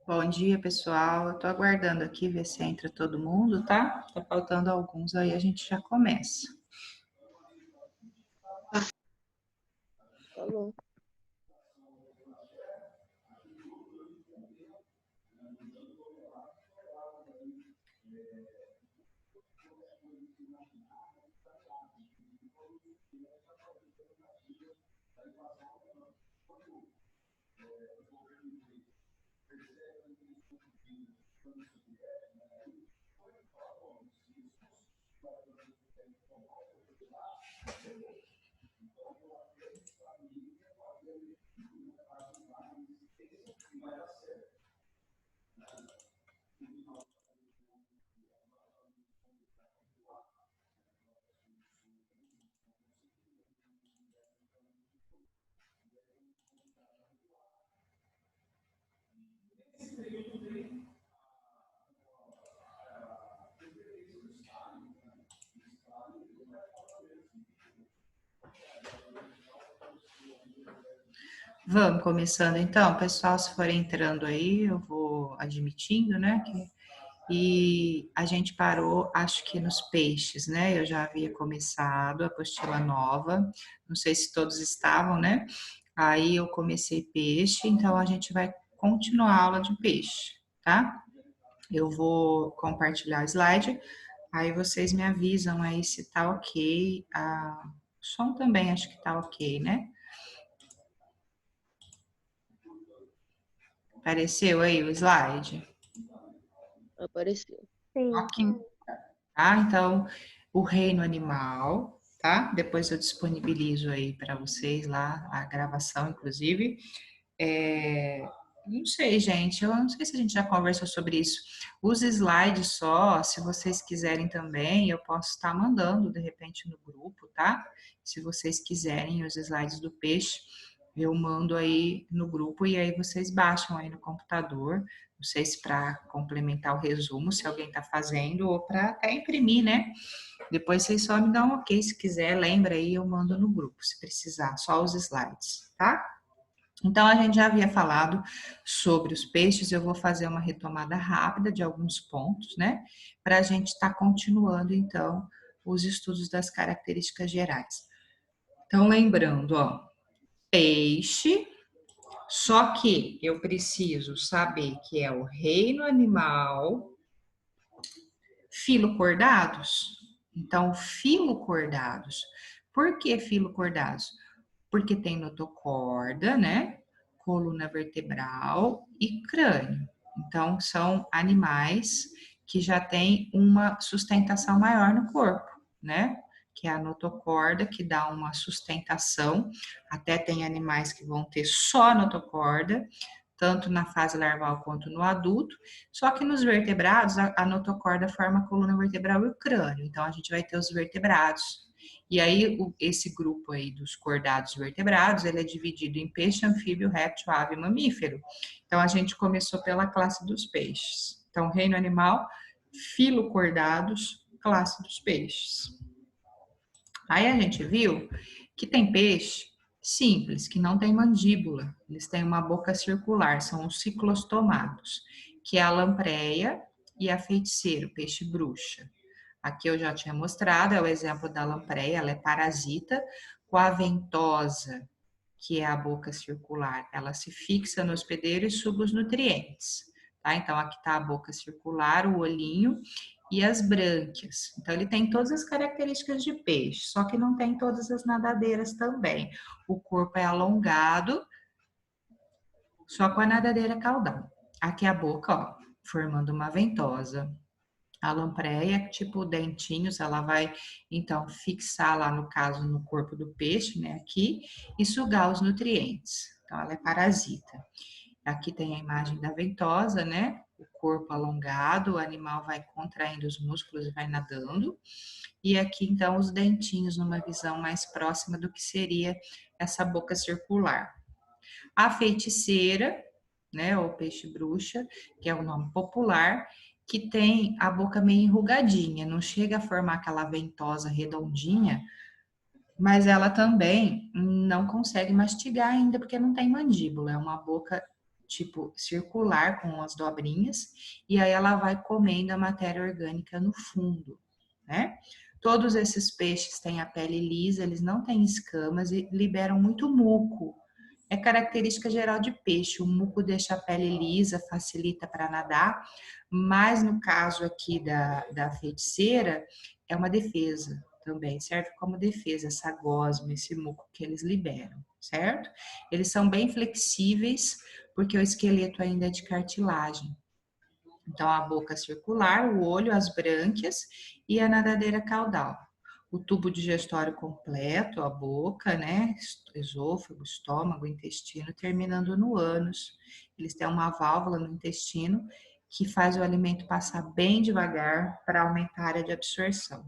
Bom dia, pessoal. Eu tô aguardando aqui ver se entra todo mundo, tá? Tá faltando alguns aí, a gente já começa. Tá bom. Vamos começando então, pessoal. Se for entrando aí, eu vou admitindo, né? E a gente parou, acho que nos peixes, né? Eu já havia começado a apostila nova, não sei se todos estavam, né? Aí eu comecei peixe, então a gente vai continuar a aula de peixe, tá? Eu vou compartilhar o slide. Aí vocês me avisam aí se tá ok. O som também acho que tá ok, né? Apareceu aí o slide? Apareceu. Sim. Ok. Tá? Então, o reino animal, tá? Depois eu disponibilizo aí para vocês lá a gravação, inclusive. Não sei, gente, eu não sei se a gente já conversou sobre isso. Os slides só, se vocês quiserem também, eu posso estar mandando de repente no grupo, tá? Se vocês quiserem os slides do peixe, eu mando aí no grupo e aí vocês baixam aí no computador. Não sei se para complementar o resumo, se alguém está fazendo, ou para até imprimir, né? Depois vocês só me dão um ok se quiser, lembra aí, eu mando no grupo, se precisar, só os slides, tá? Então, a gente já havia falado sobre os peixes, eu vou fazer uma retomada rápida de alguns pontos, né? Para a gente estar continuando, então, os estudos das características gerais. Então, lembrando, ó, peixe, só que eu preciso saber que é o reino animal, filocordados. Então, filocordados. Por que filocordados? Porque tem notocorda, né? Coluna vertebral e crânio. Então, são animais que já têm uma sustentação maior no corpo, né? Que é a notocorda, que dá uma sustentação. Até tem animais que vão ter só notocorda, tanto na fase larval quanto no adulto. Só que nos vertebrados, a notocorda forma a coluna vertebral e o crânio. Então, a gente vai ter os vertebrados. E aí, esse grupo aí dos cordados vertebrados, ele é dividido em peixe, anfíbio, réptil, ave e mamífero. Então, a gente começou pela classe dos peixes. Então, reino animal, filocordados, classe dos peixes. Aí a gente viu que tem peixe simples, que não tem mandíbula. Eles têm uma boca circular, são os ciclostomados, que é a lampreia e a feiticeiro, peixe bruxa. Aqui eu já tinha mostrado, é o exemplo da lampreia, ela é parasita, com a ventosa, que é a boca circular, ela se fixa no hospedeiro e suga os nutrientes. Tá? Então, aqui está a boca circular, o olhinho e as brânquias. Então, ele tem todas as características de peixe, só que não tem todas as nadadeiras também. O corpo é alongado, só com a nadadeira caudal. Aqui a boca, ó, formando uma ventosa. A lampreia, tipo dentinhos, ela vai então fixar lá no caso no corpo do peixe, né, aqui, e sugar os nutrientes. Então ela é parasita. Aqui tem a imagem da ventosa, né? O corpo alongado, o animal vai contraindo os músculos e vai nadando. E aqui então os dentinhos numa visão mais próxima do que seria essa boca circular. A feiticeira, né, ou peixe bruxa, que é o nome popular, que tem a boca meio enrugadinha, não chega a formar aquela ventosa redondinha, mas ela também não consegue mastigar ainda porque não tem mandíbula, é uma boca tipo circular com as dobrinhas, e aí ela vai comendo a matéria orgânica no fundo, né? Todos esses peixes têm a pele lisa, eles não têm escamas e liberam muito muco. É característica geral de peixe, o muco deixa a pele lisa, facilita para nadar, mas no caso aqui da feiticeira, é uma defesa também, serve como defesa, essa gosma, esse muco que eles liberam, certo? Eles são bem flexíveis, porque o esqueleto ainda é de cartilagem. Então, a boca circular, o olho, as brânquias e a nadadeira caudal. O tubo digestório completo, a boca, né? Esôfago, estômago, intestino, terminando no ânus. Eles têm uma válvula no intestino que faz o alimento passar bem devagar para aumentar a área de absorção.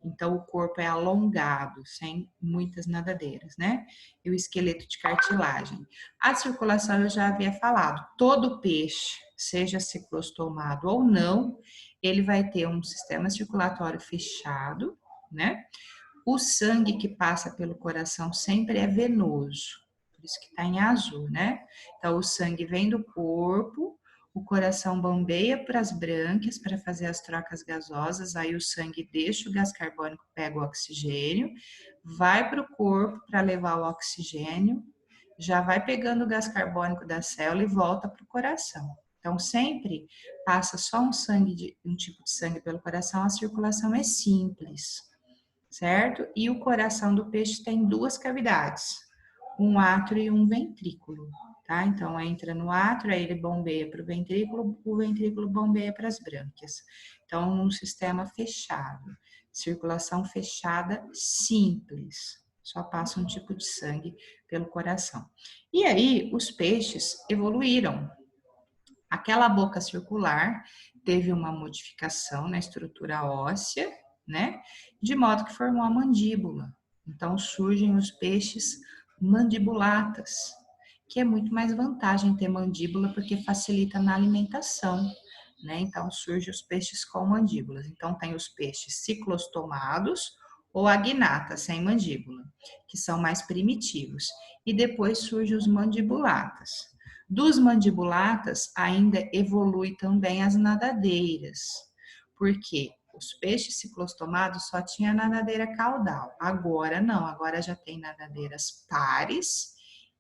Então, o corpo é alongado, sem muitas nadadeiras, né? E o esqueleto de cartilagem. A circulação eu já havia falado. Todo peixe, seja ciclostomado ou não, ele vai ter um sistema circulatório fechado, né? O sangue que passa pelo coração sempre é venoso, por isso que está em azul, né? Então, o sangue vem do corpo, o coração bombeia para as brânquias para fazer as trocas gasosas, aí o sangue deixa o gás carbônico, pega o oxigênio, vai para o corpo para levar o oxigênio, já vai pegando o gás carbônico da célula e volta para o coração. Então, sempre passa só um tipo de sangue pelo coração, a circulação é simples, certo? E o coração do peixe tem duas cavidades, um átrio e um ventrículo, tá? Então, entra no átrio, aí ele bombeia para o ventrículo bombeia para as brânquias. Então, um sistema fechado, circulação fechada simples, só passa um tipo de sangue pelo coração. E aí, os peixes evoluíram. Aquela boca circular teve uma modificação na estrutura óssea, né? De modo que formou a mandíbula. Então surgem os peixes mandibulatas, que é muito mais vantagem ter mandíbula porque facilita na alimentação, né? Então surgem os peixes com mandíbulas. Então tem os peixes ciclostomados ou agnata sem mandíbula, que são mais primitivos. E depois surgem os mandibulatas. Dos mandibulatas ainda evolui também as nadadeiras, porque os peixes ciclostomados só tinha nadadeira caudal, agora não, agora já tem nadadeiras pares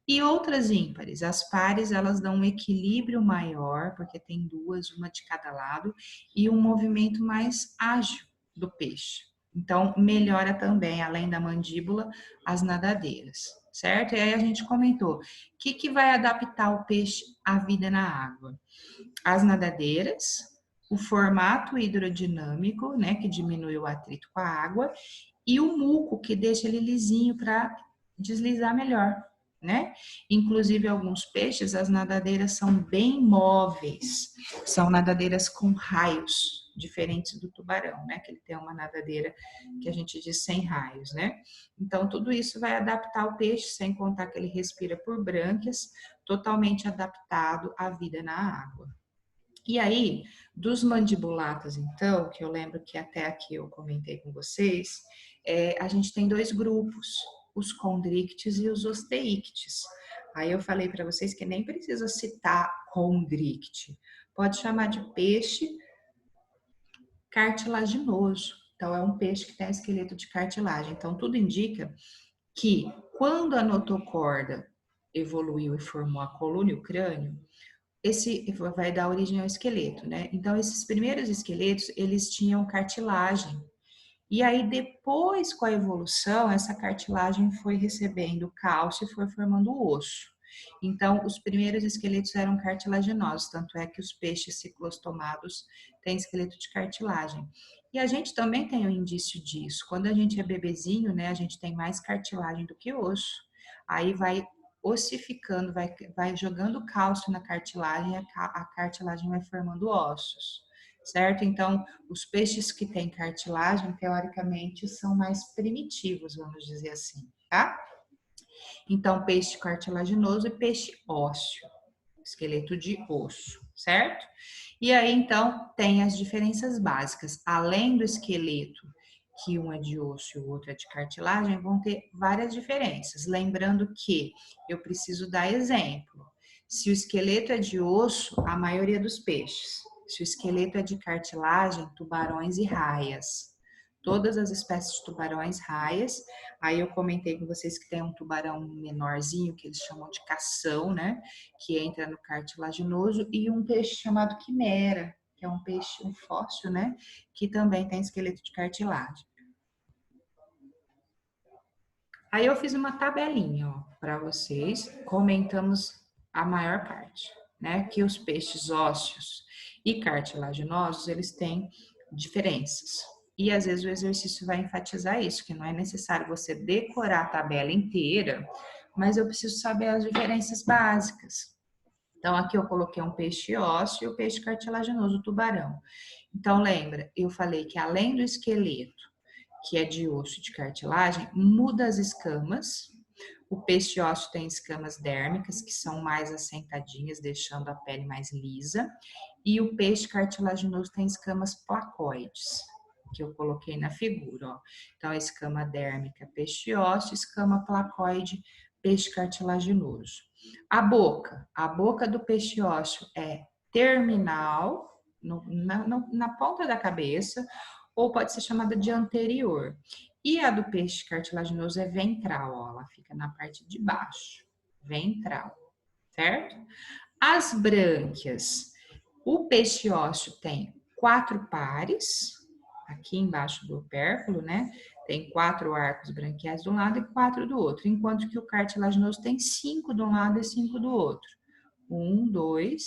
e outras ímpares. As pares elas dão um equilíbrio maior, porque tem duas, uma de cada lado, e um movimento mais ágil do peixe. Então, melhora também, além da mandíbula, as nadadeiras, certo? E aí a gente comentou, o que vai adaptar o peixe à vida na água? As nadadeiras, o formato hidrodinâmico, né, que diminui o atrito com a água, e o muco, que deixa ele lisinho para deslizar melhor, né? Inclusive, alguns peixes, as nadadeiras são bem móveis, são nadadeiras com raios, diferentes do tubarão, né? Que ele tem uma nadadeira que a gente diz sem raios, né? Então, tudo isso vai adaptar o peixe, sem contar que ele respira por brânquias, totalmente adaptado à vida na água. E aí, dos mandibulatas, então, que eu lembro que até aqui eu comentei com vocês, a gente tem dois grupos, os condrictes e os osteíctes. Aí eu falei para vocês que nem precisa citar condricte, pode chamar de peixe cartilaginoso. Então, é um peixe que tem esqueleto de cartilagem. Então, tudo indica que quando a notocorda evoluiu e formou a coluna e o crânio, esse vai dar origem ao esqueleto, né? Então, esses primeiros esqueletos, eles tinham cartilagem. E aí, depois, com a evolução, essa cartilagem foi recebendo cálcio e foi formando o osso. Então, os primeiros esqueletos eram cartilaginosos, tanto é que os peixes ciclostomados têm esqueleto de cartilagem. E a gente também tem um indício disso. Quando a gente é bebezinho, né, a gente tem mais cartilagem do que osso. Aí vai ossificando, vai jogando cálcio na cartilagem, a cartilagem vai formando ossos, certo? Então, os peixes que têm cartilagem, teoricamente, são mais primitivos, vamos dizer assim, tá? Então, peixe cartilaginoso e peixe ósseo, esqueleto de osso, certo? E aí, então, tem as diferenças básicas. Além do esqueleto, que um é de osso e o outro é de cartilagem, vão ter várias diferenças. Lembrando que eu preciso dar exemplo. Se o esqueleto é de osso, a maioria dos peixes. Se o esqueleto é de cartilagem, tubarões e raias. Todas as espécies de tubarões, raias. Aí eu comentei com vocês que tem um tubarão menorzinho, que eles chamam de cação, né? Que entra no cartilaginoso, e um peixe chamado quimera, que é um peixe, um fóssil, né? Que também tem esqueleto de cartilagem. Aí eu fiz uma tabelinha, ó, para vocês, comentamos a maior parte, né? Que os peixes ósseos e cartilaginosos, eles têm diferenças. E às vezes o exercício vai enfatizar isso, que não é necessário você decorar a tabela inteira, mas eu preciso saber as diferenças básicas. Então, aqui eu coloquei um peixe ósseo e o peixe cartilaginoso, o tubarão. Então, lembra, eu falei que além do esqueleto, que é de osso e de cartilagem, muda as escamas. O peixe ósseo tem escamas dérmicas, que são mais assentadinhas, deixando a pele mais lisa. E o peixe cartilaginoso tem escamas placoides, que eu coloquei na figura, ó. Então, a escama dérmica, peixe ósseo, escama placoide, peixe cartilaginoso. A boca do peixe ósseo é terminal, na ponta da cabeça, ou pode ser chamada de anterior. E a do peixe cartilaginoso é ventral, ó, ela fica na parte de baixo, ventral, certo? As brânquias, o peixe ósseo tem 4 pares, aqui embaixo do opérculo, né? Tem 4 arcos branquiais de um lado e 4 do outro, enquanto que o cartilaginoso tem 5 de um lado e 5 do outro. 1, 2,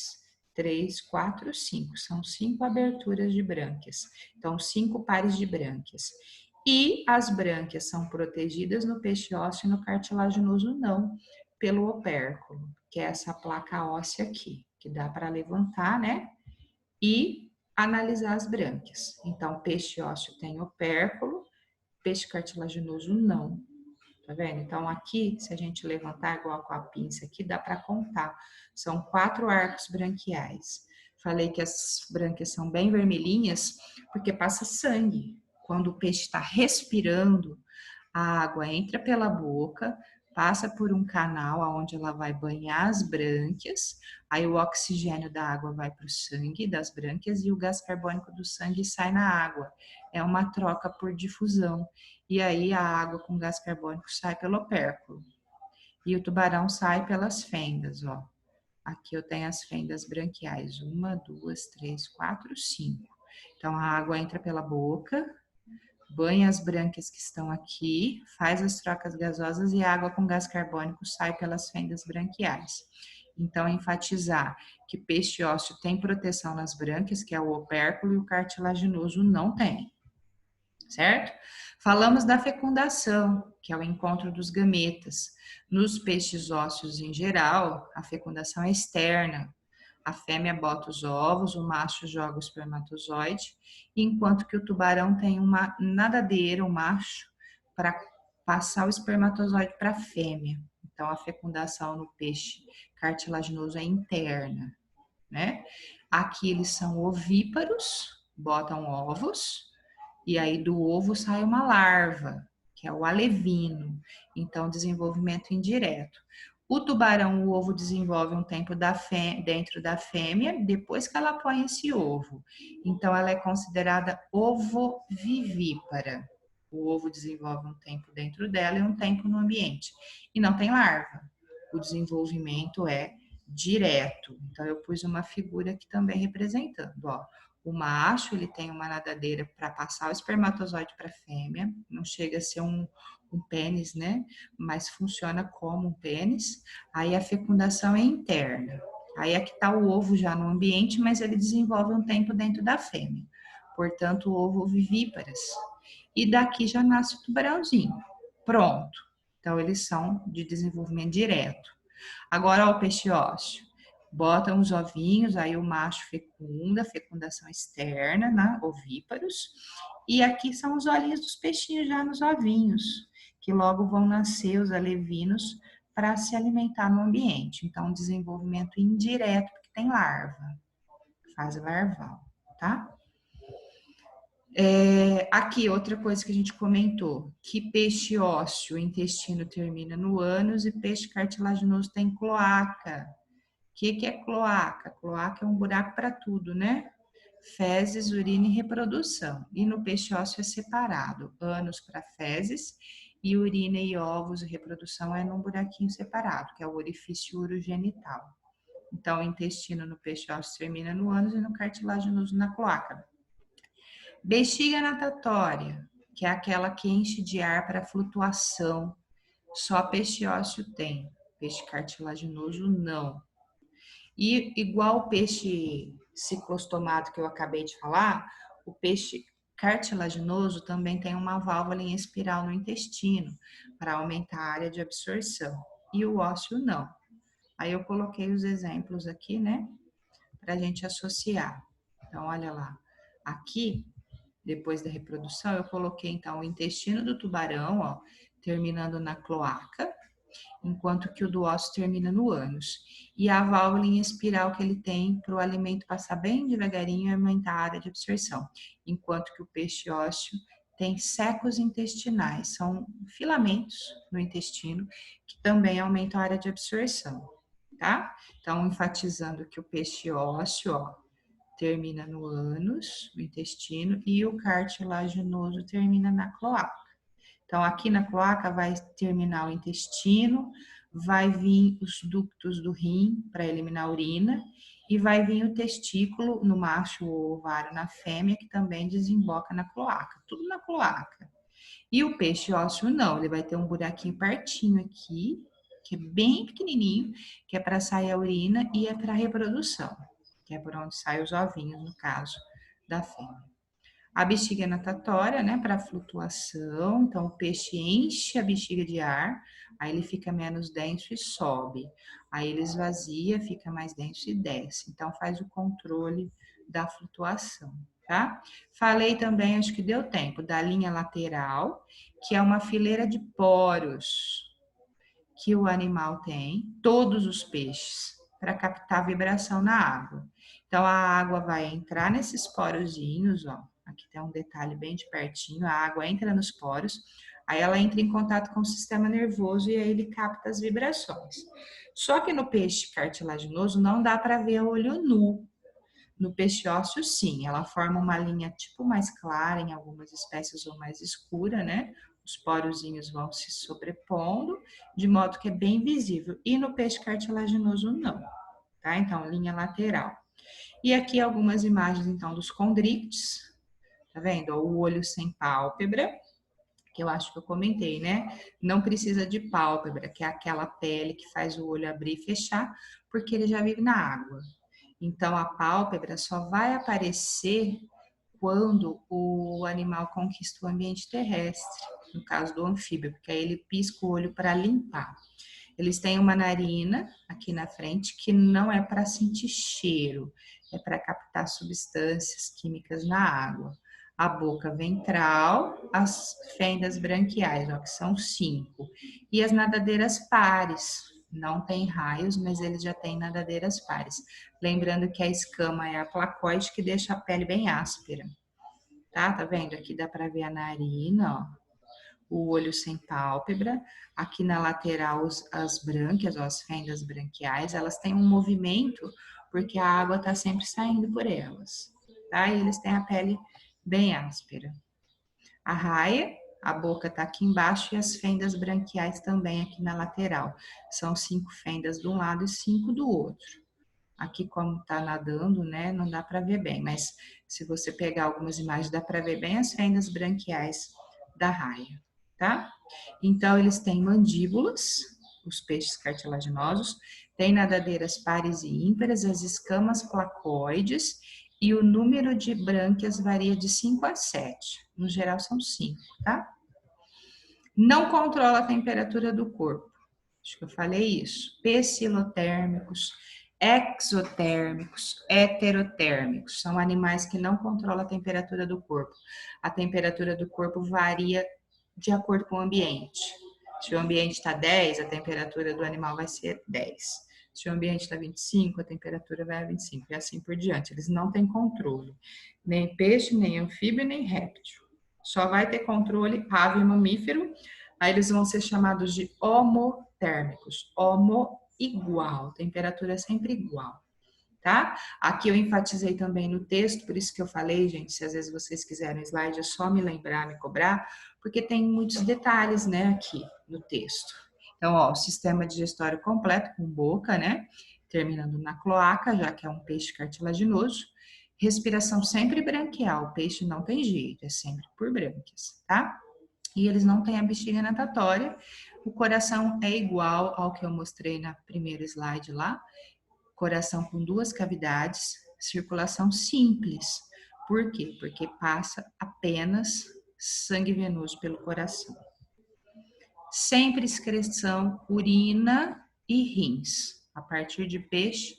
3, 4, 5. São 5 aberturas de brânquias. Então, 5 pares de brânquias. E as brânquias são protegidas no peixe ósseo e no cartilaginoso não, pelo opérculo, que é essa placa óssea aqui, que dá para levantar, né? E analisar as brânquias. Então, peixe ósseo tem opérculo, peixe cartilaginoso não. Tá vendo? Então, aqui, se a gente levantar igual com a pinça aqui, dá para contar. São 4 arcos branquiais. Falei que as brânquias são bem vermelhinhas, porque passa sangue. Quando o peixe está respirando, a água entra pela boca, passa por um canal onde ela vai banhar as brânquias, aí o oxigênio da água vai para o sangue das brânquias e o gás carbônico do sangue sai na água. É uma troca por difusão. E aí a água com gás carbônico sai pelo opérculo. E o tubarão sai pelas fendas, ó. Aqui eu tenho as fendas branquiais. 1, 2, 3, 4, 5. Então a água entra pela boca, banha as brânquias que estão aqui, faz as trocas gasosas e a água com gás carbônico sai pelas fendas branquiais. Então, enfatizar que peixe ósseo tem proteção nas brânquias, que é o opérculo, e o cartilaginoso não tem, certo? Falamos da fecundação, que é o encontro dos gametas. Nos peixes ósseos em geral, a fecundação é externa. A fêmea bota os ovos, o macho joga o espermatozoide, enquanto que o tubarão tem uma nadadeira, o macho, para passar o espermatozoide para a fêmea. Então, a fecundação no peixe cartilaginoso é interna, né? Aqui eles são ovíparos, botam ovos, e aí do ovo sai uma larva, que é o alevino. Então, desenvolvimento indireto. O tubarão, o ovo desenvolve um tempo dentro da fêmea, depois que ela põe esse ovo. Então, ela é considerada ovovivípara. O ovo desenvolve um tempo dentro dela e um tempo no ambiente. E não tem larva. O desenvolvimento é direto. Então, eu pus uma figura aqui também representando, ó. O macho, ele tem uma nadadeira para passar o espermatozoide para a fêmea, não chega a ser um pênis, né? Mas funciona como um pênis. Aí a fecundação é interna. Aí aqui está o ovo já no ambiente, mas ele desenvolve um tempo dentro da fêmea. Portanto, o ovo vivíparas. E daqui já nasce o tubarãozinho. Pronto. Então, eles são de desenvolvimento direto. Agora, ó, o peixe ósseo. Botam os ovinhos, aí o macho fecunda, fecundação externa, né, ovíparos. E aqui são os olhinhos dos peixinhos já nos ovinhos, que logo vão nascer os alevinos para se alimentar no ambiente. Então, desenvolvimento indireto, porque tem larva, fase larval, tá? Aqui, outra coisa que a gente comentou, que peixe ósseo, o intestino termina no ânus e peixe cartilaginoso tem cloaca. que é cloaca? Cloaca é um buraco para tudo, né? Fezes, urina e reprodução. E no peixe ósseo é separado, ânus para fezes e urina e ovos e reprodução é num buraquinho separado, que é o orifício urogenital. Então, o intestino no peixe ósseo termina no ânus e no cartilaginoso na cloaca. Bexiga natatória, que é aquela que enche de ar para flutuação. Só peixe ósseo tem, peixe cartilaginoso não. E igual o peixe ciclostomado que eu acabei de falar, o peixe cartilaginoso também tem uma válvula em espiral no intestino para aumentar a área de absorção. E o ósseo não. Aí eu coloquei os exemplos aqui, né, para a gente associar. Então, olha lá. Aqui, depois da reprodução, eu coloquei então o intestino do tubarão, ó, terminando na cloaca, enquanto que o do ósseo termina no ânus. E a válvula em espiral que ele tem para o alimento passar bem devagarinho e aumentar a área de absorção. Enquanto que o peixe ósseo tem secos intestinais, são filamentos no intestino que também aumentam a área de absorção, tá? Então, enfatizando que o peixe ósseo, ó, termina no ânus, no intestino, e o cartilaginoso termina na cloaca. Então, aqui na cloaca vai terminar o intestino, vai vir os ductos do rim para eliminar a urina e vai vir o testículo no macho ou ovário na fêmea, que também desemboca na cloaca. Tudo na cloaca. E o peixe ósseo não, ele vai ter um buraquinho pertinho aqui, que é bem pequenininho, que é para sair a urina e é para reprodução, que é por onde saem os ovinhos, no caso da fêmea. A bexiga natatória, né, para flutuação. Então, o peixe enche a bexiga de ar, aí ele fica menos denso e sobe. Aí ele esvazia, fica mais denso e desce. Então, faz o controle da flutuação, tá? Falei também, acho que deu tempo, da linha lateral, que é uma fileira de poros que o animal tem, todos os peixes, para captar vibração na água. Então, a água vai entrar nesses porozinhos, ó. Aqui tem um detalhe bem de pertinho, a água entra nos poros, aí ela entra em contato com o sistema nervoso e aí ele capta as vibrações. Só que no peixe cartilaginoso não dá para ver a olho nu. No peixe ósseo, sim, ela forma uma linha tipo mais clara, em algumas espécies ou mais escura, né? Os porozinhos vão se sobrepondo, de modo que é bem visível. E no peixe cartilaginoso, não, tá? Então, linha lateral. E aqui algumas imagens, então, dos condríctes, tá vendo? O olho sem pálpebra, que eu acho que eu comentei, né? Não precisa de pálpebra, que é aquela pele que faz o olho abrir e fechar, porque ele já vive na água. Então, a pálpebra só vai aparecer quando o animal conquista o ambiente terrestre, no caso do anfíbio, porque aí ele pisca o olho para limpar. Eles têm uma narina aqui na frente que não é para sentir cheiro, é para captar substâncias químicas na água. A boca ventral, as fendas branquiais, ó, que são 5, e as nadadeiras pares. Não tem raios, mas eles já têm nadadeiras pares. Lembrando que a escama é a placoide que deixa a pele bem áspera. Tá vendo? Aqui dá para ver a narina, ó. O olho sem pálpebra. Aqui na lateral as brânquias, ó, as fendas branquiais, elas têm um movimento porque a água está sempre saindo por elas, tá? E eles têm a pele bem áspera. A raia, a boca está aqui embaixo e as fendas branquiais também aqui na lateral. São 5 fendas de um lado e 5 do outro. Aqui, como está nadando, né, não dá para ver bem, mas se você pegar algumas imagens, dá para ver bem as fendas branquiais da raia, tá? Então, eles têm mandíbulas, os peixes cartilaginosos, têm nadadeiras pares e ímpares, as escamas placoides, e o número de brânquias varia de 5 a 7. No geral, são 5, tá? Não controla a temperatura do corpo. Acho que eu falei isso. Pecilotérmicos, exotérmicos, heterotérmicos. São animais que não controlam a temperatura do corpo. A temperatura do corpo varia de acordo com o ambiente. Se o ambiente está 10, a temperatura do animal vai ser 10. Se o ambiente está 25, a temperatura vai a 25 e assim por diante. Eles não têm controle. Nem peixe, nem anfíbio, nem réptil. Só vai ter controle ave e mamífero. Aí eles vão ser chamados de homotérmicos. Homo igual, temperatura sempre igual. Tá? Aqui eu enfatizei também no texto, por isso que eu falei, gente, se às vezes vocês quiserem o slide, é só me lembrar, me cobrar, porque tem muitos detalhes, né, aqui no texto. Então, ó, o sistema digestório completo com boca, né, terminando na cloaca, já que é um peixe cartilaginoso. Respiração sempre branquial, o peixe não tem jeito, é sempre por brânquias, tá? E eles não têm a bexiga natatória. O coração é igual ao que eu mostrei na primeira slide lá, coração com 2 cavidades, circulação simples. Por quê? Porque passa apenas sangue venoso pelo coração. Sempre excreção, urina e rins. A partir de peixe,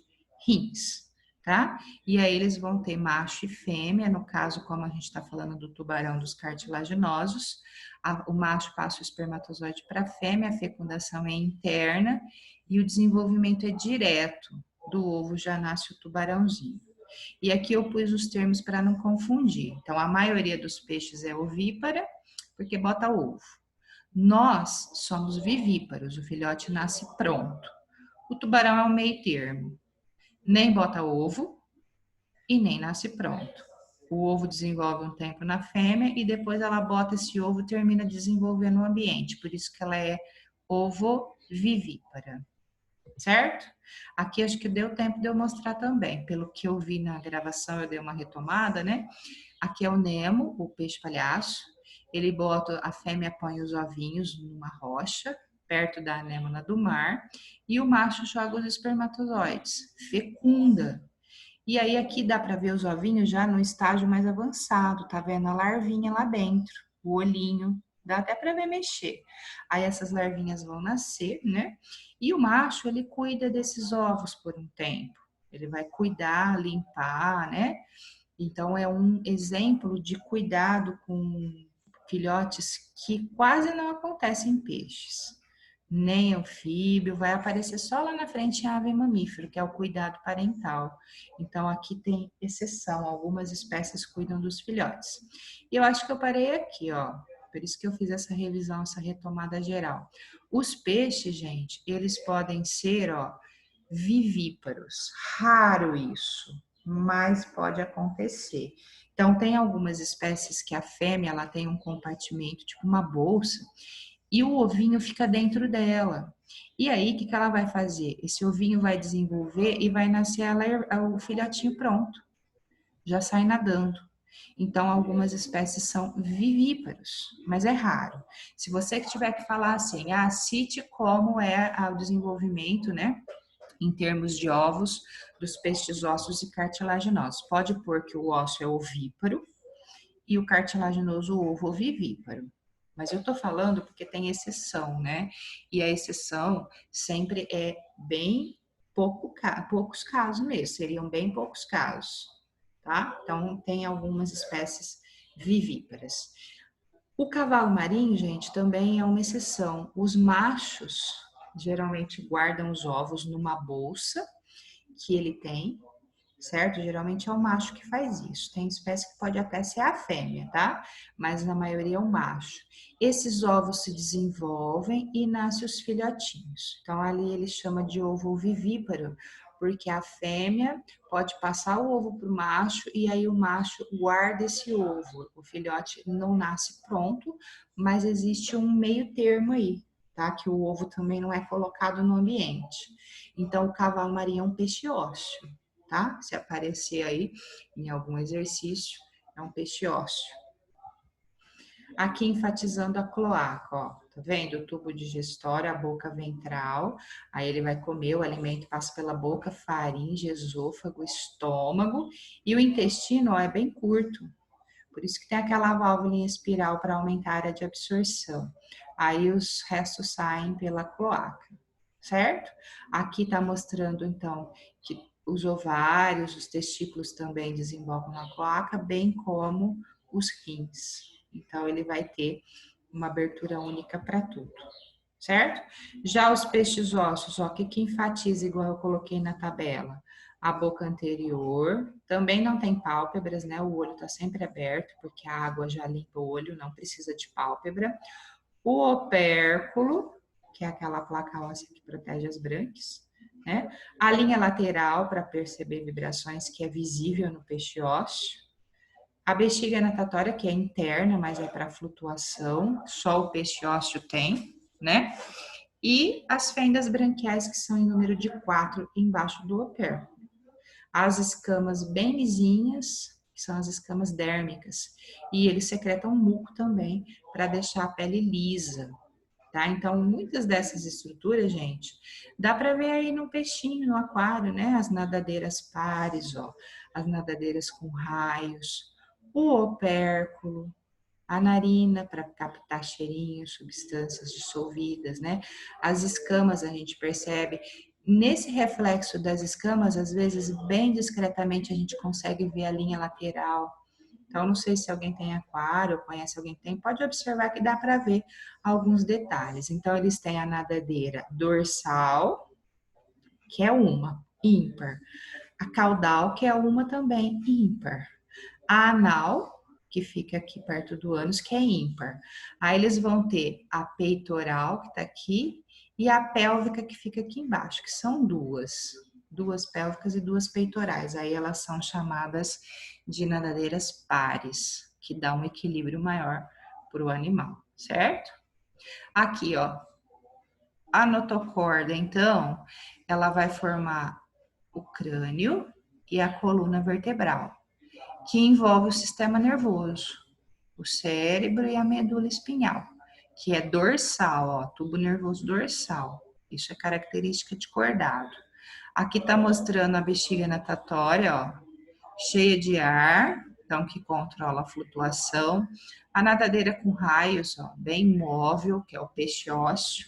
rins, tá? E aí eles vão ter macho e fêmea, no caso, como a gente está falando do tubarão dos cartilaginosos, o macho passa o espermatozoide para a fêmea, a fecundação é interna e o desenvolvimento é direto. Do ovo já nasce o tubarãozinho. E aqui eu pus os termos para não confundir. Então, a maioria dos peixes é ovípara, porque bota ovo. Nós somos vivíparos, o filhote nasce pronto. O tubarão é um meio termo, nem bota ovo e nem nasce pronto. O ovo desenvolve um tempo na fêmea e depois ela bota esse ovo e termina desenvolvendo no ambiente, por isso que ela é ovovivípara, certo? Aqui acho que deu tempo de eu mostrar também, pelo que eu vi na gravação eu dei uma retomada, né? Aqui é o Nemo, o peixe palhaço. Ele bota, a fêmea põe os ovinhos numa rocha, perto da anêmona do mar, e o macho joga os espermatozoides, fecunda. E aí aqui dá para ver os ovinhos já no estágio mais avançado, tá vendo a larvinha lá dentro, o olhinho, dá até para ver mexer. Aí essas larvinhas vão nascer, né? E o macho, ele cuida desses ovos por um tempo. Ele vai cuidar, limpar, né? Então, é um exemplo de cuidado com filhotes que quase não acontece em peixes. Nem anfíbio, vai aparecer só lá na frente em ave mamífero, que é o cuidado parental. Então, aqui tem exceção, algumas espécies cuidam dos filhotes. E eu acho que eu parei aqui, ó. Por isso que eu fiz essa revisão, essa retomada geral. Os peixes, gente, eles podem ser, ó, vivíparos. Raro isso, mas pode acontecer. Então, tem algumas espécies que a fêmea ela tem um compartimento, tipo uma bolsa, e o ovinho fica dentro dela. E aí, o que, que ela vai fazer? Esse ovinho vai desenvolver e vai nascer o filhotinho pronto, já sai nadando. Então, algumas espécies são vivíparos, mas é raro. Se você tiver que falar assim, cite como é o desenvolvimento, né? Em termos de ovos dos peixes ossos e cartilaginosos. Pode pôr que o osso é ovíparo e o cartilaginoso o ovo ovivíparo. Mas eu tô falando porque tem exceção, né? E a exceção sempre é bem poucos casos mesmo, seriam bem poucos casos, tá? Então, tem algumas espécies vivíparas. O cavalo marinho, gente, também é uma exceção. Os machos geralmente guardam os ovos numa bolsa que ele tem, certo? Geralmente é o macho que faz isso. Tem espécie que pode até ser a fêmea, tá? Mas na maioria é o macho. Esses ovos se desenvolvem e nascem os filhotinhos. Então ali ele chama de ovo vivíparo, porque a fêmea pode passar o ovo para o macho e aí o macho guarda esse ovo. O filhote não nasce pronto, mas existe um meio termo aí, tá? Que o ovo também não é colocado no ambiente. Então o cavalo marinho é um peixe ósseo, tá? Se aparecer aí em algum exercício, é um peixe ósseo. Aqui enfatizando a cloaca, ó, tá vendo? O tubo digestório, a boca ventral, aí ele vai comer, o alimento passa pela boca, faringe, esôfago, estômago, e o intestino, ó, é bem curto. Por isso que tem aquela válvula em espiral para aumentar a área de absorção. Aí os restos saem pela cloaca, certo? Aqui tá mostrando, então, que os ovários, os testículos também desembocam na cloaca, bem como os rins. Então, ele vai ter uma abertura única para tudo, certo? Já os peixes ossos, ó, que enfatiza, igual eu coloquei na tabela, a boca anterior, também não tem pálpebras, né? O olho tá sempre aberto, porque a água já limpa o olho, não precisa de pálpebra. O opérculo, que é aquela placa óssea que protege as brânquias, né? A linha lateral para perceber vibrações, que é visível no peixe ósseo. A bexiga natatória, que é interna, mas é para flutuação, só o peixe ósseo tem, né? E as fendas branquiais, que são em número de 4 embaixo do opérculo. As escamas bem lisinhas, que são as escamas dérmicas, e eles secretam muco também para deixar a pele lisa, tá? Então, muitas dessas estruturas, gente, dá para ver aí no peixinho, no aquário, né? As nadadeiras pares, ó, as nadadeiras com raios, o opérculo, a narina para captar cheirinhos, substâncias dissolvidas, né? As escamas a gente percebe. Nesse reflexo das escamas, às vezes, bem discretamente, a gente consegue ver a linha lateral. Então, não sei se alguém tem aquário, ou conhece alguém que tem, pode observar que dá para ver alguns detalhes. Então, eles têm a nadadeira dorsal, que é uma, ímpar. A caudal, que é uma também, ímpar. A anal, que fica aqui perto do ânus, que é ímpar. Aí eles vão ter a peitoral, que está aqui, e a pélvica, que fica aqui embaixo, que são duas pélvicas e duas peitorais. Aí elas são chamadas de nadadeiras pares, que dá um equilíbrio maior para o animal, certo? Aqui, ó, a notocorda, então, ela vai formar o crânio e a coluna vertebral, que envolve o sistema nervoso, o cérebro e a medula espinhal, que é dorsal, ó, tubo nervoso dorsal. Isso é característica de cordado. Aqui tá mostrando a bexiga natatória, ó, cheia de ar, então que controla a flutuação. A nadadeira com raios, ó, bem móvel, que é o peixe ósseo.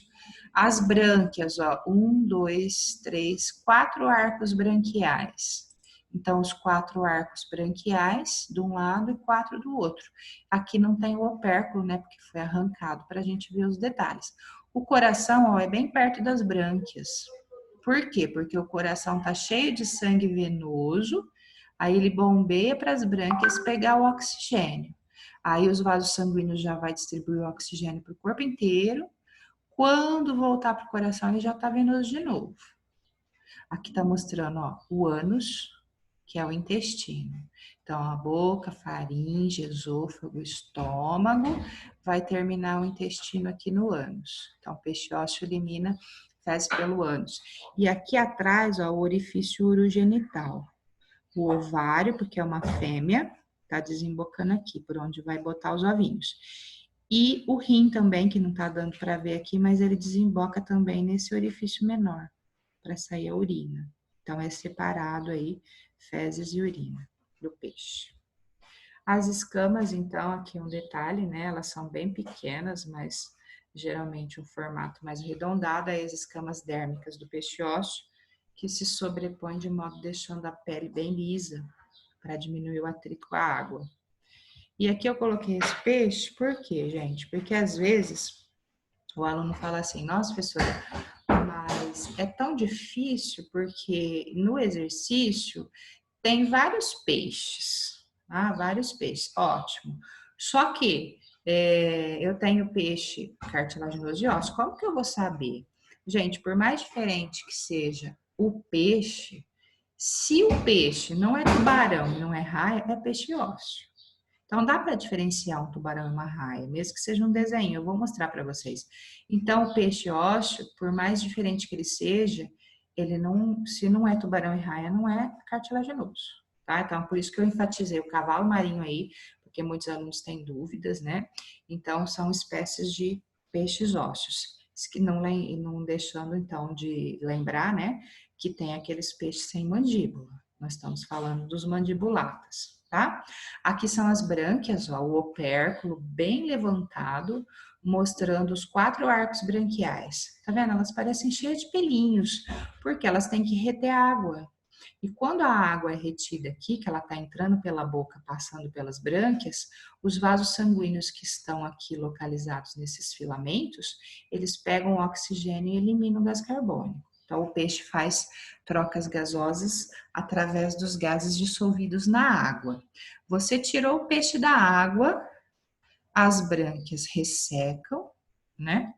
As brânquias, ó, 1, 2, 3, 4 arcos branquiais. Então, os 4 arcos branquiais de um lado e 4 do outro. Aqui não tem o opérculo, né, porque foi arrancado para a gente ver os detalhes. O coração, ó, é bem perto das brânquias. Por quê? Porque o coração tá cheio de sangue venoso, aí ele bombeia para as brânquias pegar o oxigênio. Aí os vasos sanguíneos já vai distribuir o oxigênio para o corpo inteiro. Quando voltar para o coração, ele já está venoso de novo. Aqui está mostrando, ó, o ânus, que é o intestino. Então, a boca, faringe, esôfago, estômago, vai terminar o intestino aqui no ânus. Então, o peixe ósseo elimina fezes pelo ânus. E aqui atrás, ó, o orifício urogenital. O ovário, porque é uma fêmea, tá desembocando aqui, por onde vai botar os ovinhos. E o rim também, que não tá dando para ver aqui, mas ele desemboca também nesse orifício menor, para sair a urina. Então, é separado aí fezes e urina do peixe. As escamas, então, aqui um detalhe, né? Elas são bem pequenas, mas geralmente um formato mais arredondado, aí as escamas dérmicas do peixe ósseo, que se sobrepõem de modo deixando a pele bem lisa, para diminuir o atrito com a água. E aqui eu coloquei esse peixe, por quê, gente? Porque às vezes o aluno fala assim, nossa, professora, mas é tão difícil porque no exercício tem vários peixes. Ah, vários peixes, ótimo. Só que eu tenho peixe cartilaginoso de ossos, como que eu vou saber? Gente, por mais diferente que seja o peixe, se o peixe não é tubarão, não é raia, é peixe ósseo. Então, dá para diferenciar um tubarão e uma raia, mesmo que seja um desenho, eu vou mostrar para vocês. Então, o peixe ósseo, por mais diferente que ele seja, ele não, se não é tubarão e raia, não é cartilaginoso, tá? Então, por isso que eu enfatizei o cavalo marinho aí, porque muitos alunos têm dúvidas, né? Então, são espécies de peixes ósseos, que não deixando, então, de lembrar, né, que tem aqueles peixes sem mandíbula. Nós estamos falando dos mandibulatas, tá? Aqui são as brânquias, ó, o opérculo bem levantado, mostrando os 4 arcos branquiais. Tá vendo? Elas parecem cheias de pelinhos, porque elas têm que reter água. E quando a água é retida aqui, que ela está entrando pela boca, passando pelas brânquias, os vasos sanguíneos que estão aqui localizados nesses filamentos, eles pegam o oxigênio e eliminam o gás carbônico. Então, o peixe faz trocas gasosas através dos gases dissolvidos na água. Você tirou o peixe da água, as brânquias ressecam, né?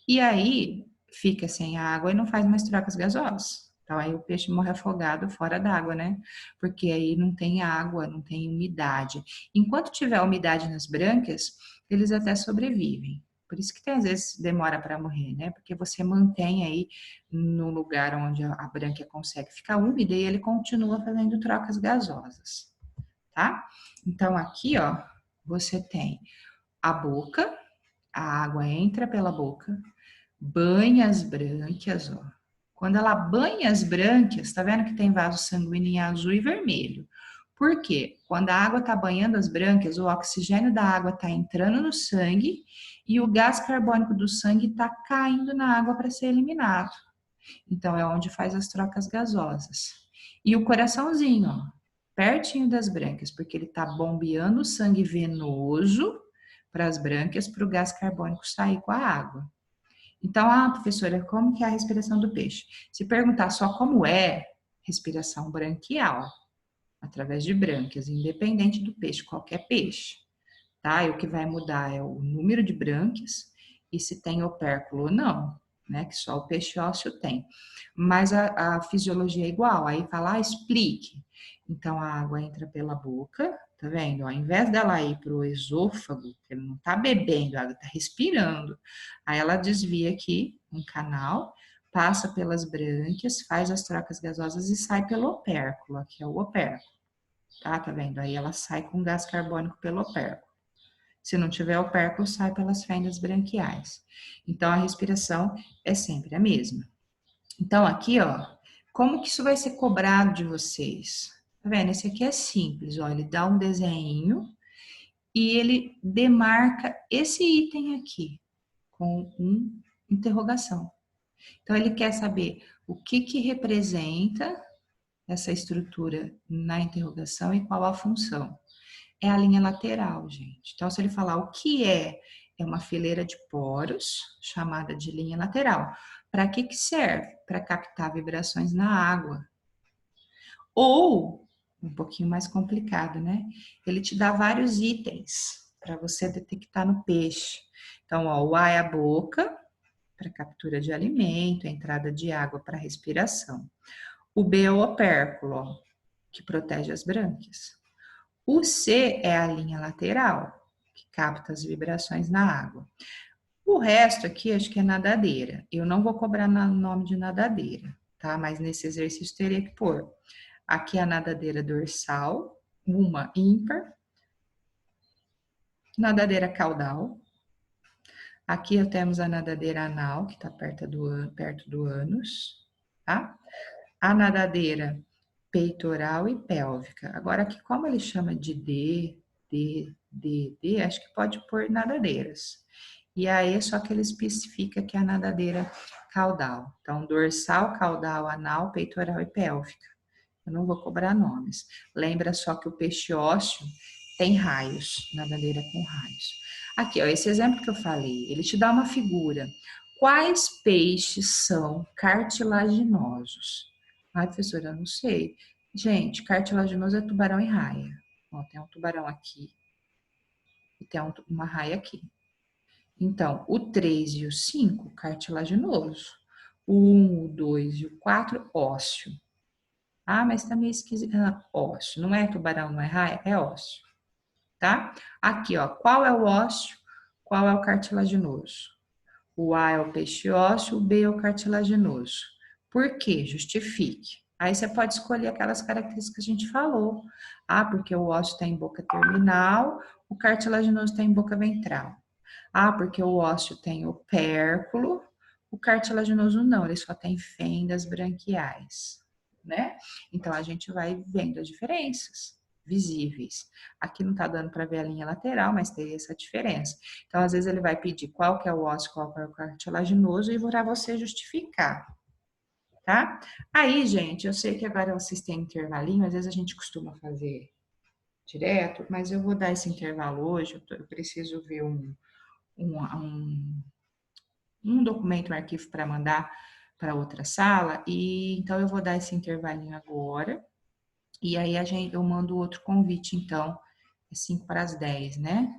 E aí fica sem água e não faz mais trocas gasosas. Então, aí o peixe morre afogado fora d'água, né? Porque aí não tem água, não tem umidade. Enquanto tiver umidade nas brânquias, eles até sobrevivem. Por isso que tem, às vezes demora para morrer, né? Porque você mantém aí no lugar onde a brânquia consegue ficar úmida e ele continua fazendo trocas gasosas, tá? Então, aqui, ó, você tem a boca, a água entra pela boca, banha as brânquias, ó. Quando ela banha as brânquias, tá vendo que tem vaso sanguíneo em azul e vermelho? Por quê? Quando a água está banhando as brânquias, o oxigênio da água está entrando no sangue e o gás carbônico do sangue está caindo na água para ser eliminado. Então, é onde faz as trocas gasosas. E o coraçãozinho, ó, pertinho das brânquias, porque ele está bombeando o sangue venoso para as brânquias, para o gás carbônico sair com a água. Então, professora, como que é a respiração do peixe? Se perguntar só como é, respiração branquial, através de brânquias, independente do peixe, qualquer peixe, tá? E o que vai mudar é o número de brânquias e se tem opérculo ou não, né? Que só o peixe ósseo tem. Mas a fisiologia é igual, aí fala, explique. Então, a água entra pela boca, tá vendo? Ao invés dela ir para o esôfago, que ele não está bebendo, ela está respirando, aí ela desvia aqui um canal, passa pelas brânquias, faz as trocas gasosas e sai pelo opérculo, aqui é o opérculo, tá vendo? Aí ela sai com gás carbônico pelo opérculo. Se não tiver opérculo, sai pelas fendas branquiais. Então, a respiração é sempre a mesma. Então, aqui, ó, como que isso vai ser cobrado de vocês? Tá vendo? Esse aqui é simples, ó, ele dá um desenho e ele demarca esse item aqui com uma interrogação. Então, ele quer saber o que que representa essa estrutura na interrogação e qual a função. É a linha lateral, gente. Então, se ele falar o que é uma fileira de poros, chamada de linha lateral. Para que que serve? Para captar vibrações na água. Ou, um pouquinho mais complicado, né? Ele te dá vários itens para você detectar no peixe. Então, ó, o A é a boca, para captura de alimento, a entrada de água para respiração. O B é o opérculo, ó, que protege as brânquias. O C é a linha lateral, que capta as vibrações na água. O resto aqui acho que é nadadeira. Eu não vou cobrar nome de nadadeira, tá? Mas nesse exercício teria que pôr. Aqui é a nadadeira dorsal, uma ímpar. Nadadeira caudal. Aqui temos a nadadeira anal, que está perto do ânus, tá? A nadadeira peitoral e pélvica. Agora aqui, como ele chama de D, acho que pode pôr nadadeiras. E aí, só que ele especifica que é a nadadeira caudal. Então, dorsal, caudal, anal, peitoral e pélvica. Eu não vou cobrar nomes. Lembra só que o peixe ósseo tem raios, nadadeira com raios. Aqui, ó, esse exemplo que eu falei, ele te dá uma figura. Quais peixes são cartilaginosos? Ai, professora, eu não sei. Gente, cartilaginoso é tubarão e raia. Ó, tem um tubarão aqui e tem uma raia aqui. Então, o 3 e o 5, cartilaginoso. O 1, o 2 e o 4, ósseo. Ah, mas tá meio esquisito. Ósseo. Não é tubarão, não é raia? É ósseo. Tá? Aqui, ó. Qual é o ósseo? Qual é o cartilaginoso? O A é o peixe ósseo, o B é o cartilaginoso. Por quê? Justifique. Aí você pode escolher aquelas características que a gente falou. Ah, porque o ósseo está em boca terminal, o cartilaginoso está em boca ventral. Ah, porque o ósseo tem opérculo, o cartilaginoso não, ele só tem fendas branquiais, né? Então a gente vai vendo as diferenças visíveis. Aqui não tá dando para ver a linha lateral, mas tem essa diferença. Então, às vezes ele vai pedir qual que é o ósseo, qual que é o cartilaginoso e para você justificar, tá? Aí, gente, eu sei que agora vocês têm intervalinho, às vezes a gente costuma fazer direto, mas eu vou dar esse intervalo hoje, eu preciso ver um documento, um arquivo para mandar para outra sala, e então eu vou dar esse intervalinho agora, e aí eu mando outro convite, então, é 5 para as 10, né?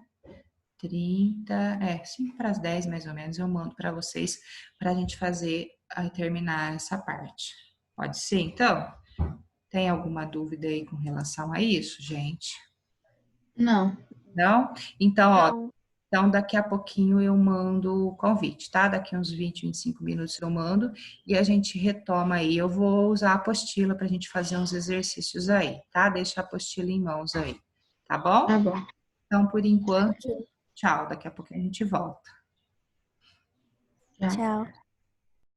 5 para as 10 mais ou menos, eu mando para vocês, para a gente fazer, terminar essa parte, Pode ser, então? Tem alguma dúvida aí com relação a isso, gente? Não. Não? Então, ó, Não. então daqui a pouquinho eu mando o convite, tá? Daqui uns 20, 25 minutos eu mando e a gente retoma aí. Eu vou usar a apostila para a gente fazer uns exercícios aí, tá? Deixa a apostila em mãos aí, tá bom? Tá bom. Então, por enquanto, Ok. tchau. Daqui a pouquinho a gente volta. Tchau. Tchau.